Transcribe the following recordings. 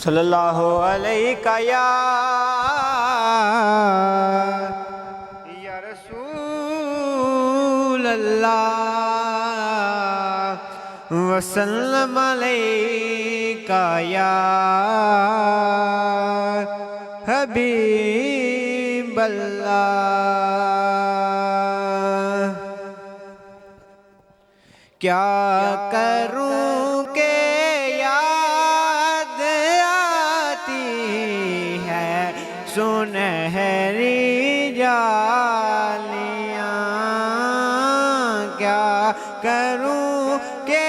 صلی اللہ علیہ یا رسول اللہ وسلم علیکہ یا حبیب اللہ۔ کیا کروں کہ یاد آتی ہے سنہری جالیاں، کیا کروں کہ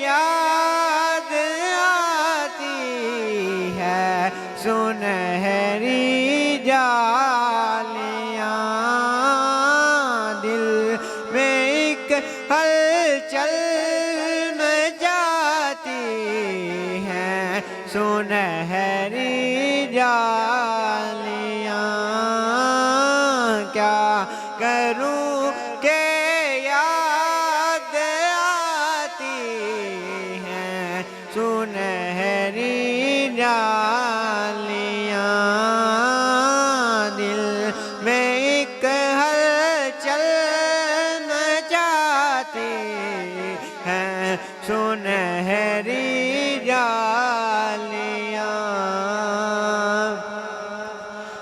یاد آتی ہے سنہری جالیاں، دل میں ایک ہلچل مچاتی ہیں سنہری جالیاں، کیا کروں کہ یاد آتی ہیں سنہری جالیاں، دل میں ایک ہلچل مچاتی ہیں سنہری جالیاں،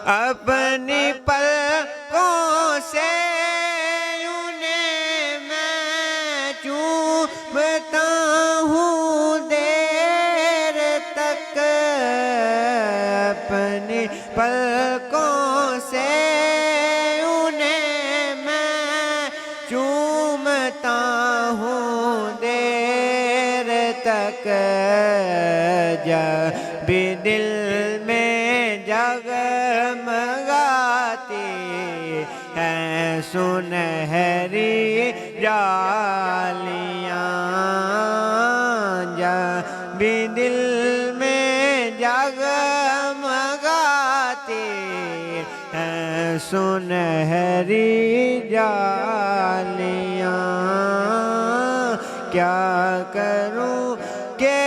اپنی پلکوں سے انہیں میں چومتا ہوں دیر تک، اپنی پلکوں سے انہیں میں چومتا ہوں دیر تک، جب دل میں جگمگاتی ہیں سنہری جالیاں، جب دل میں جگمگاتی ہیں سنہری جالیاں، کیا کروں کہ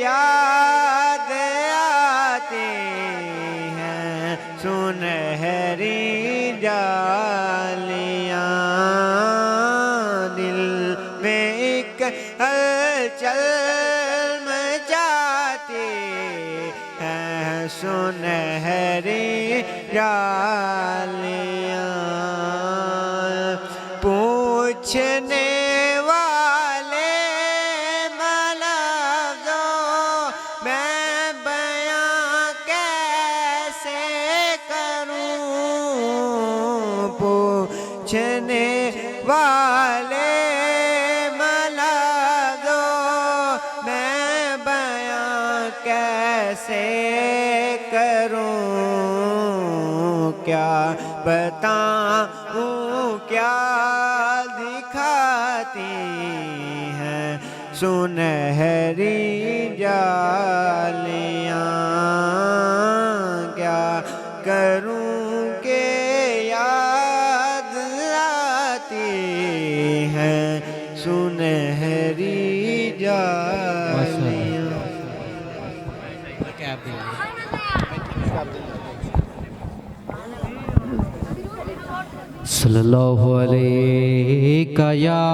یاد آتی ہیں سنہری جالیاں، دل میں ایک ہلچل مچاتی ہیں سنہری جالیاں، پوچھنے والے ملفظوں میں بیاں کیسے کروں، پوچھنے والے ملفظوں میں بیاں کیسے کروں، کیا بتاؤں کیا دکھاتی ہیں سنہری جالیاں، کیا کروں کہ یاد آتی ہیں سنہری جالیاں۔ صلی اللہ علیہ یا